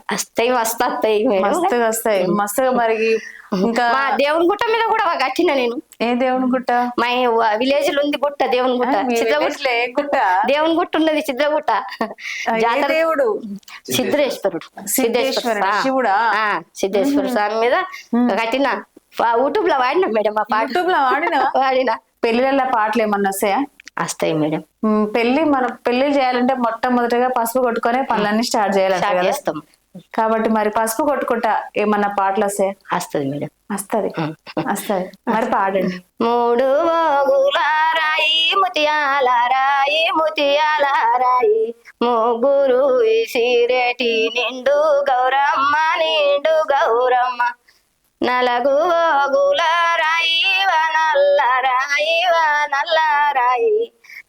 వస్తాయి వస్తాయి మేడం. మస్తుగా వస్తాయి మస్తుగా. మరి ఇంకా మా దేవుని గుట్ట మీద కూడా కట్టిన నేను. ఏ దేవుని గుట్ట? మా విలేజ్ లో ఉంది గుట్ట, దేవుని గుట్ట, మీ చిద్రగుట్ట. village లో ఏ గుట్ట? దేవుని గుట్ట ఉన్నది చిద్రగుట్ట. ఏ జాతర దేవుడు? సిద్ధేశ్వరుడు. సిద్ధేశ్వరుడు శివుడా? సిద్ధేశ్వర స్వామి మీద కట్టిన. యూట్యూబ్ లో వాడినా మేడం ఆ పాట. యూట్యూబ్ లో వాడినా? వాడినా. పెళ్లిళ్ళ పాటలు ఏమన్నా వస్తాయా? వస్తాయి మేడం. మనం పెళ్లి చేయాలంటే మొట్టమొదటిగా పసుపు కొట్టుకొని పనులన్నీ స్టార్ట్ చేయాలంటే కదా. చేస్తాం. కాబట్టి మరి పసుపు కొట్టుకుంటా ఏమన్నా పాటలు వస్తాయి? వస్తుంది మేడం. వస్తది వస్తది. మరి పాడండి. మూడు వాగుల రాయి ముత్యాల రాయి ముత్యాల రాయి, ముగ్గురు సిరేటి నిండు గౌరమ్మ నిండు గౌరమ్మ, నలగు వాగుల రాయి నల్ల రాయి నల్ల రాయి,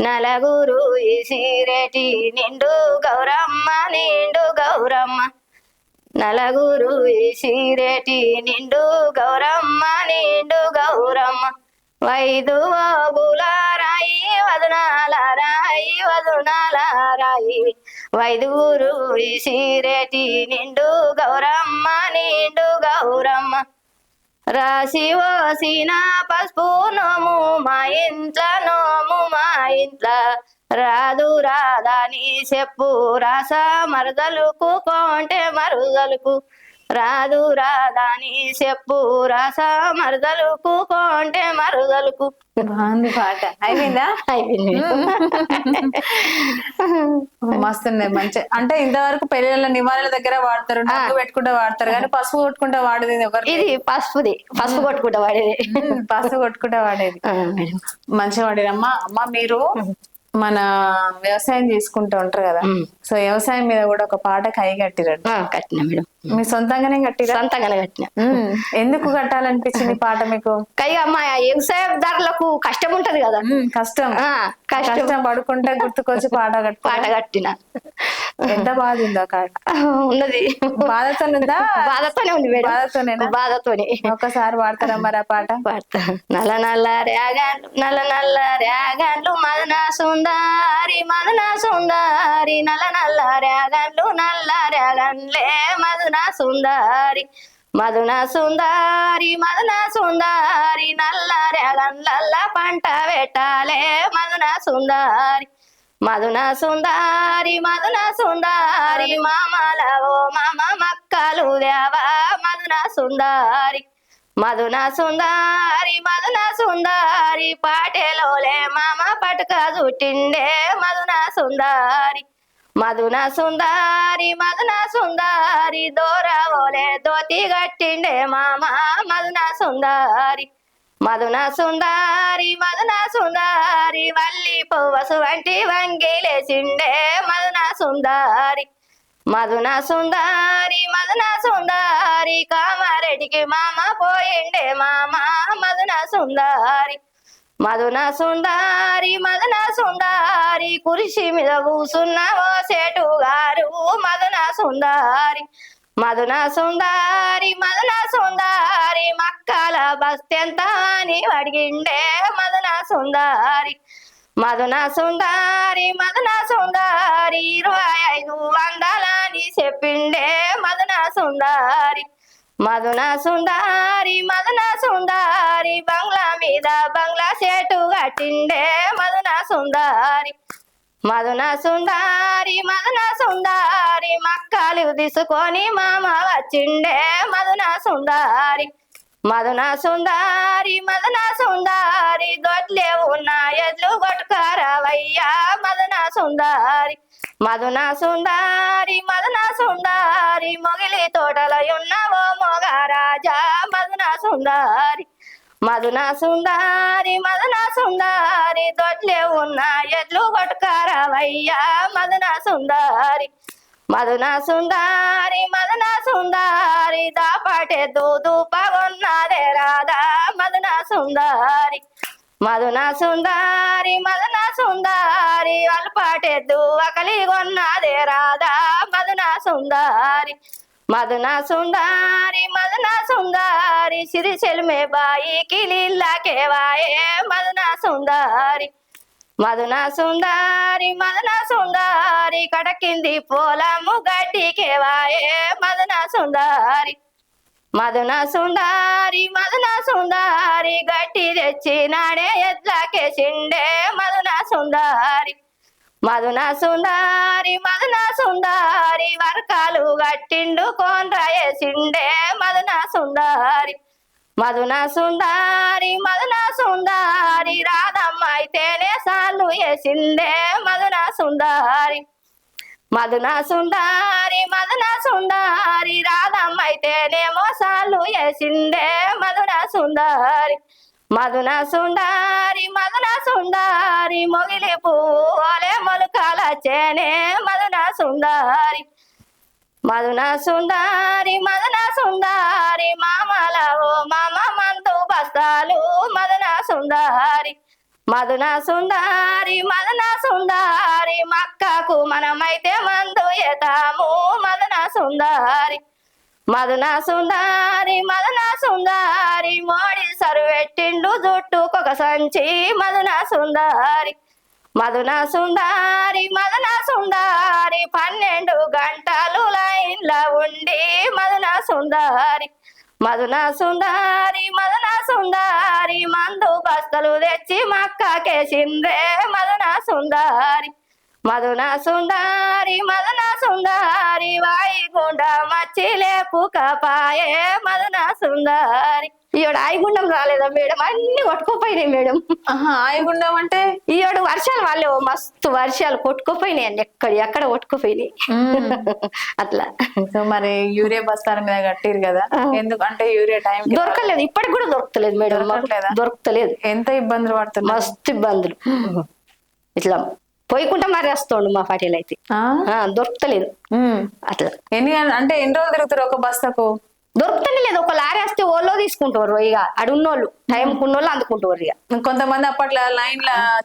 నలుగురు సిరేటి నిండు గౌరమ్మ నిండు గౌరమ్మ, నలుగురు సిరేటి నిండు గౌరమ్మ నిండు గౌరమ్మ, వైదు వాగుల రాయి వదనాల రాయి వదనాల రాయి, వైదుగురు సిరేటి నిండు గౌరమ్మ నిండు గౌరమ్మ, రాసి ఓసిన పసుపు నోము మా ఇంట్లో నోము మా ఇంట్లో, రాదు రాదని చెప్పు రాస మరదలుకు కొంటే మరుదలుకు, రాదు రాదని చెప్పు రాస మరదలుకు కొంటే మరుదలుకు. బాగుంది పాట. అయిపోయిందా? అయిపోయింది. మస్తున్నాయి మంచి. అంటే ఇంతవరకు పెళ్లిళ్ళ నివాళుల దగ్గర వాడతారు, డబ్బు పెట్టుకుంటే వాడతారు, కానీ పసుపు కొట్టుకుంటే వాడేది ఎవరు? ఇది పసుపుది, పసుపు కొట్టుకుంటా వాడేది. పసుపు కొట్టుకుంటే వాడేది. మంచిగా వాడేదమ్మా. అమ్మ మీరు మన వ్యవసాయం చేసుకుంటూ ఉంటారు కదా, సో వ్యవసాయం మీద కూడా ఒక పాట కై కట్టిరండి. కట్టినా మేడం. మీ సొంతంగానే కట్టిరా? సొంతంగానే కట్టినా. ఎందుకు కట్టాలనిపించింది పాట మీకు? కై అమ్మ వ్యవసాయదారులకు కష్టం ఉంటది కదా. కష్టం కష్టం పడుకుంటే గుర్తుకొచ్చి పాట కట్టిన. ఎంత బాధ ఉందా? ఉన్నది. బాధతో ఉందా? బాధతోనే ఉంది మేడం. బాధతోనేనా? బాధతోనే. ఒక్కసారి పాడతారా మరి ఆ పాట? పాడతా. నల్ల నల్ల రేగాండ్లు నల్ల నల్ల రేగాండ్లు మదన సుందారి మదన సుందారి, నల్ల నల్ల రేగాండ్లు నల్ల రేగండ్లే మదన సుందారి, మదన సుందారి మదన సుందారి, నల్ల రేగండ్లల్ల పంట పెట్టాలే మదన సుందారి, మదన సుందారి మదన సుందారి, మామల ఓ మామ మక్కలు దేవా మదన సుందారి, మదన సుందారి మదన సుందారి, పాటెలోలే మామ పటుక చుట్టిండే మదన సుందారి, మదన సుందారి మదన సుందారి, దోరవోలే దోతి గట్టిండే మామ మదన సుందారి, మదన సుందారి మదన సుందారి, వల్లి పువ్వసు వంటి వంగిలేసిండే మదన సుందారి, మదన సుందారి మదన సుందారి, కామారెడ్డికి మామ పోయిండే మామ మదన సుందారి, మదన సుందారి మదన సుందారి, కురిసి మీద కూసున్న ఓ సేటు గారు మదన సుందారి, మదన సుందారి మదన సుందారి, మక్కల బస్తెంత అని అడిగిండే మదన సుందారి, మదన సుందారి మదన సుందారి, 2500 చెప్పిండే మదన సుందారి, మదన సుందారి మదన సుందారి, బంగ్లా మీద బంగ్లా సెటు కట్టిండే మదన సుందారి, మదన సుందారి మదన సుందారి, మక్కలు తీసుకొని మామ వచ్చిండే మదన సుందారి, మదన సుందారి మదన సుందారి, దొడ్లే ఉన్న ఎడ్లు కొట్టుకారవయ్యా మదన సుందారి, మదన సుందారి మదన సుందారి, మొగిలి తోటలో ఉన్న ఓ మొగరాజా మదన సుందారి, మదన సుందారి మదన సుందారి, దొడ్లే ఉన్న ఎడ్లు కొట్టుకారవయ్యా మదన సుందారి, మదన సుందారి మదన సుందారి, దాపాటే దూపగొన్నదే రాధా మదన సుందారి, మదన సుందారి మదన సుందారి, అల్పాటెద్దు అకలి కొన్నదే రాధా మదన సుందారి, మదన సుందారి మదన సుందారి, సిరి చెల్మే బాయికి నీళ్ళకే వాయే మదన సుందారి, మధున సుందారి మదన సుందారి కడకింది పొలము గడ్డికేవాయే మదన సుందారి మదన సుందారి మదన సుందారి గడ్డి తెచ్చినాడే ఎడ్లకేసిండే మదన సుందారి మదన సుందారి మదన సుందారి వర్కాలు గట్టిండు కోన్రాయేసిండే మదన సుందారి మదన సుందారి మదన సుందారి రాధమ్మ అయితేనే సాలు వేసిందే మదన సుందారి మదన సుందారి మదన సుందారి రాధమ్మ అయితేనేమో సాలు వేసిందే మదన సుందారి మదన సుందారి మదన సుందారి మొగిలి పూలే మొలకాల చేనే మదన సుందారి మదన సుందారి మదన సుందారి మామల ఓ మామ మందు బస్తాలు మదన సుందారి మదన సుందారి మదన సుందారి మక్కకు మనమైతే మందు ఎతాము మదన సుందారి మదన సుందారి మదన సుందారి మోడి సరువెట్టిండు జుట్టుకొక సంచి మదన సుందారి మదన సుందారి మదన సుందారి 12 గంటలు లైన్ల ఉండి మదన సుందారి మదన సుందారి మదన సుందారి మందు బస్తలు తెచ్చి మక్కకేసిందే మదన సుందారి మదన సుందారి మదన సుందారి వాయిగుండ మచ్చి లేపుకపాయే మదన సుందారి ఈయోడు ఆయిగుండం రాలేదా మేడం అన్ని కొట్టుకోపోయినాయి మేడం ఆయిగుండం అంటే ఈయోడు వర్షాలు వాళ్ళే మస్తు వర్షాలు కొట్టుకోపోయినాయి అండి ఎక్కడ కొట్టుకోపోయినాయి అట్లా సో మరి యూరియా బస్తాల మీద కట్టిరు కదా ఎందుకంటే యూరియా టైం దొరకలేదు ఇప్పటికి కూడా దొరకలేదు మేడం దొరకలేదు ఎంత ఇబ్బందులు పడుతుంది మస్తు ఇబ్బందులు ఇట్లా పోయికుంటే మరి వస్తుండు మా పార్టీలు అయితే దొరకలేదు అట్లా ఎన్ని రోజులు తిరుగుతారు ఒక బస్తాకు దొరుకుతనే లేదు ఒక లారీ వస్తే ఓళ్ళో తీసుకుంటారు ఇక అడున్నోళ్ళు టైం ఉన్నోళ్ళు అందుకుంటారు ఇక కొంతమంది అప్పట్లో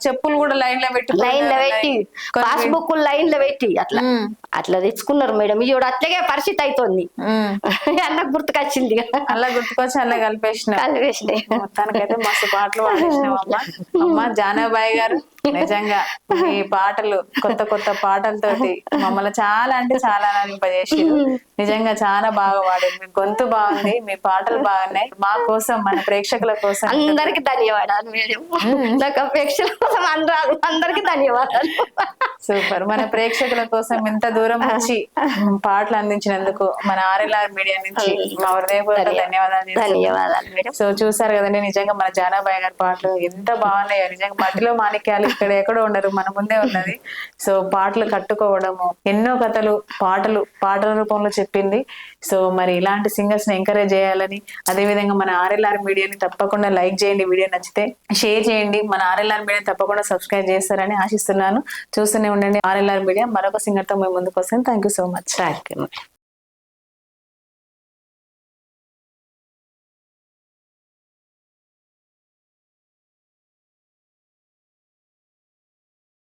చెప్పులు కూడా లైన్ లో పెట్టి పాస్బుక్ లైన్ లో పెట్టి అట్లా తెచ్చుకున్నారు మేడం ఇది అట్లాగే పరిస్థితి అవుతుంది అన్న గుర్తుకొచ్చింది అలా గుర్తుకొచ్చి అలా కలిపేసినాయి మొత్తానికైతే మస్తు పాటలు పాడేసినాం అమ్మ జానాబాయి గారు నిజంగా మీ పాటలు కొత్త పాటలతోటి మమ్మల్ని చాలా అంటే చాలా అనింపజేసి నిజంగా చాలా బాగా పాడారు మీ గొంతు బాగుంది మీ పాటలు బాగున్నాయి మా కోసం మన ప్రేక్షకుల కోసం అందరికి ధన్యవాదాలు మేడం నాకు ప్రేక్షకుల కోసం అందరికి ధన్యవాదాలు సూపర్ మన ప్రేక్షకుల కోసం ఇంత దూరం వచ్చి పాటలు అందించినందుకు మన ఆర్ఎల్ఆర్ మీడియా నుంచి మా హృదయపూర్వక ధన్యవాదాలు మేడం సో చూసారు కదండి నిజంగా మన జానాబాయి గారి పాటలు ఎంత బాగున్నాయో నిజంగా మట్టిలో మాణిక్యాలు ఇక్కడ ఎక్కడో ఉండరు మన ముందే ఉన్నది సో పాటలు కట్టుకోవడము ఎన్నో కథలు పాటల రూపంలో చెప్పింది సో మరి ఇలాంటి సింగర్స్ ని ఎంకరేజ్ చేయాలని అదే విధంగా మన ఆర్ఎల్ఆర్ మీడియాని తప్పకుండా లైక్ చేయండి వీడియో నచ్చితే షేర్ చేయండి మన ఆర్ఎల్ఆర్ మీడియా తప్పకుండా సబ్స్క్రైబ్ చేస్తారని ఆశిస్తున్నాను చూస్తూనే ఉండండి ఆర్ఎల్ఆర్ మీడియా మరొక సింగర్ తో మేము ముందుకు వస్తాను థ్యాంక్ యూ సో మచ్